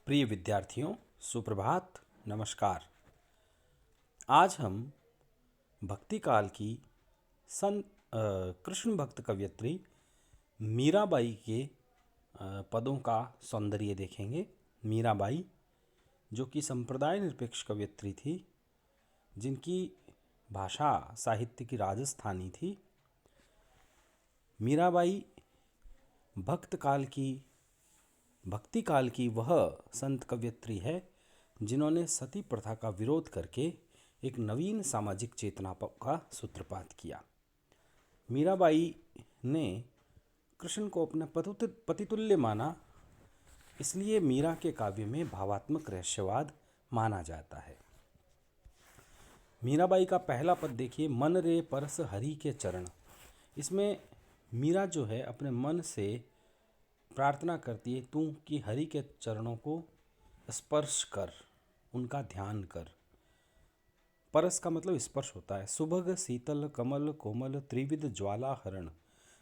प्रिय विद्यार्थियों, सुप्रभात, नमस्कार। आज हम भक्ति काल की संत कृष्ण भक्त कवयित्री मीराबाई के पदों का सौंदर्य देखेंगे। मीराबाई जो कि संप्रदाय निरपेक्ष कवयित्री थी, जिनकी भाषा साहित्य की राजस्थानी थी। मीराबाई भक्ति काल की वह संत कवयित्री है जिन्होंने सती प्रथा का विरोध करके एक नवीन सामाजिक चेतना का सूत्रपात किया। मीराबाई ने कृष्ण को अपना पतितुल्य माना, इसलिए मीरा के काव्य में भावात्मक रहस्यवाद माना जाता है। मीराबाई का पहला पद देखिए, मन रे परस हरि के चरण। इसमें मीरा जो है अपने मन से प्रार्थना करती है, तू कि हरि के चरणों को स्पर्श कर, उनका ध्यान कर। परस का मतलब स्पर्श होता है। सुभग शीतल कमल कोमल त्रिविध ज्वाला हरण।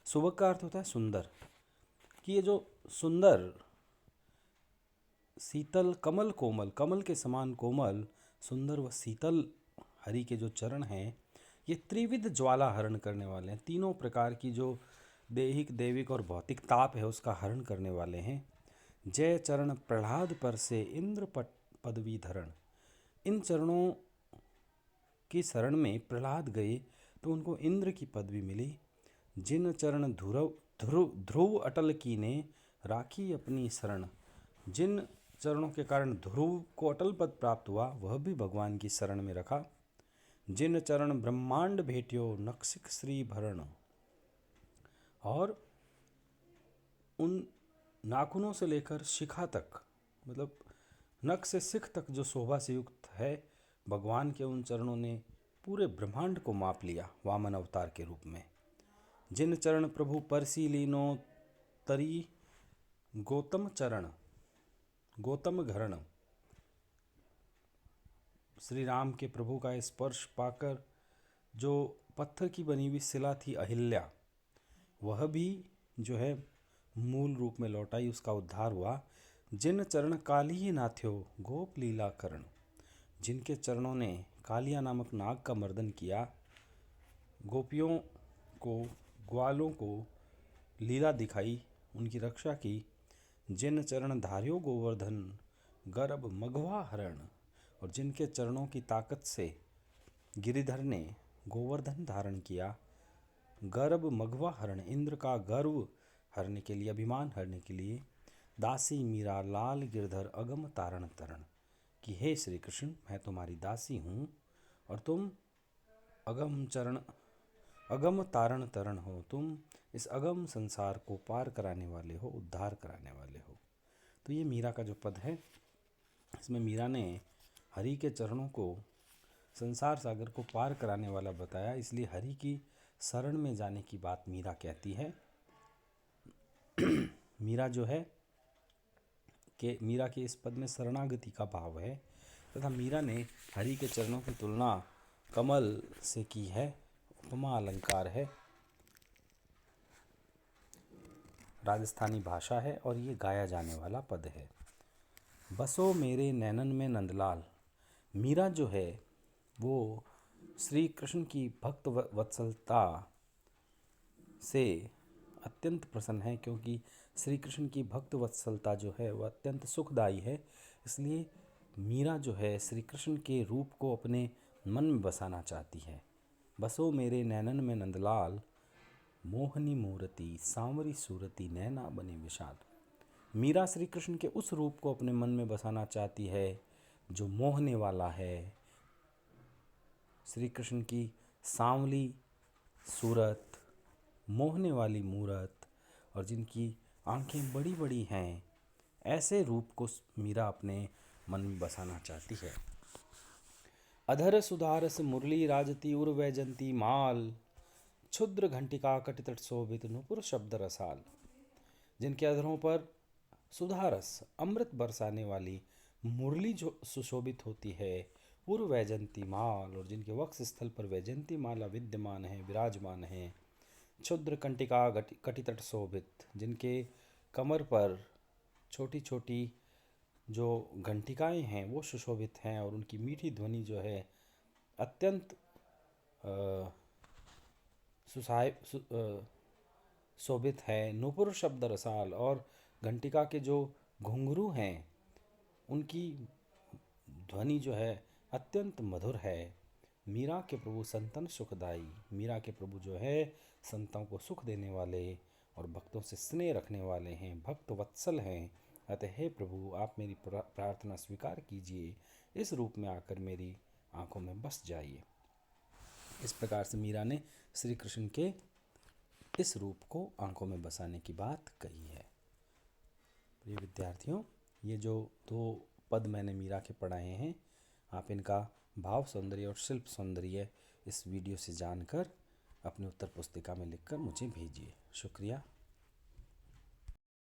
सुभग का अर्थ होता है सुंदर, कि ये जो सुंदर शीतल कमल कोमल, कमल के समान कोमल सुंदर व शीतल हरि के जो चरण हैं, ये त्रिविध ज्वाला हरण करने वाले हैं। तीनों प्रकार की जो देहिक दैविक और भौतिक ताप है उसका हरण करने वाले हैं। जय चरण प्रहलाद पर से इंद्र पदवी धरण। इन चरणों की शरण में प्रहलाद गए तो उनको इंद्र की पदवी मिली। जिन चरण ध्रुव अटल की ने राखी अपनी शरण। जिन चरणों के कारण ध्रुव को अटल पद प्राप्त हुआ, वह भी भगवान की शरण में रखा। जिन चरण ब्रह्मांड भेटियो नक्सिक श्री भरण। और उन नाखूनों से लेकर शिखा तक, मतलब नख से सिख तक जो शोभा से युक्त है, भगवान के उन चरणों ने पूरे ब्रह्मांड को माप लिया वामन अवतार के रूप में। जिन चरण प्रभु परसी लीनो तरी गौतम चरण गौतम घरण। श्री राम के प्रभु का स्पर्श पाकर जो पत्थर की बनी हुई शिला थी अहिल्या, वह भी जो है मूल रूप में लौट आई, उसका उद्धार हुआ। जिन चरण काली नाथ्यो गोप लीला करण। जिनके चरणों ने कालिया नामक नाग का मर्दन किया, गोपियों को ग्वालों को लीला दिखाई, उनकी रक्षा की। जिन चरण धार्यो गोवर्धन गर्भ मघवा हरण। और जिनके चरणों की ताकत से गिरिधर ने गोवर्धन धारण किया। गर्भ मघवा हरण, इंद्र का गर्व हरने के लिए, अभिमान हरने के लिए। दासी मीरा लाल गिरधर अगम तारण तरण। कि हे श्री कृष्ण, मैं तुम्हारी दासी हूँ और तुम अगम तारण तरण हो। तुम इस अगम संसार को पार कराने वाले हो, उद्धार कराने वाले हो। तो ये मीरा का जो पद है, इसमें मीरा ने हरि के चरणों को संसार सागर को पार कराने वाला बताया, इसलिए हरि की शरण में जाने की बात मीरा कहती है। मीरा जो है कि मीरा के इस पद में शरणागति का भाव है, तथा मीरा ने हरि के चरणों की तुलना कमल से की है, उपमा अलंकार है, राजस्थानी भाषा है और ये गाया जाने वाला पद है। बसो मेरे नैनन में नंदलाल। मीरा जो है वो श्री कृष्ण की भक्त वत्सलता से अत्यंत प्रसन्न है, क्योंकि श्री कृष्ण की भक्त वत्सलता जो है वह अत्यंत सुखदायी है। इसलिए मीरा जो है श्री कृष्ण के रूप को अपने मन में बसाना चाहती है। बसो मेरे नैनन में नंदलाल, मोहनी मूर्ति सांवरी सूरती नैना बने विशाल। मीरा श्री कृष्ण के उस रूप को अपने मन में बसाना चाहती है जो मोहने वाला है। श्री कृष्ण की सांवली सूरत, मोहने वाली मूरत और जिनकी आंखें बड़ी बड़ी हैं, ऐसे रूप को मीरा अपने मन में बसाना चाहती है। अधर सुधारस मुरली राजती उर वैजंती माल, क्षुद्र घंटिका कटितट शोभित नुपुर शब्द रसाल। जिनके अधरों पर सुधारस अमृत बरसाने वाली मुरली जो सुशोभित होती है, पूर्व वैजंती माल, और जिनके वक्ष स्थल पर वैजंती माला विद्यमान है, विराजमान है। क्षुद्र कंटिका कटितट शोभित, जिनके कमर पर छोटी छोटी जो घंटिकाएं हैं वो सुशोभित हैं और उनकी मीठी ध्वनि जो है अत्यंत अ, सुसाय शोभित है। नूपुर शब्द रसाल, और घंटिका के जो घुंघरू हैं उनकी ध्वनि जो है अत्यंत मधुर है। मीरा के प्रभु संतन सुखदाई, मीरा के प्रभु जो है संतों को सुख देने वाले और भक्तों से स्नेह रखने वाले हैं, भक्त वत्सल हैं। अतः हे प्रभु, आप मेरी प्रार्थना स्वीकार कीजिए, इस रूप में आकर मेरी आंखों में बस जाइए। इस प्रकार से मीरा ने श्री कृष्ण के इस रूप को आंखों में बसाने की बात कही है। प्रिय विद्यार्थियों, ये जो दो पद मैंने मीरा के पढ़ाए हैं, आप इनका भाव सौंदर्य और शिल्प सौंदर्य इस वीडियो से जानकर अपनी उत्तर पुस्तिका में लिखकर मुझे भेजिए। शुक्रिया।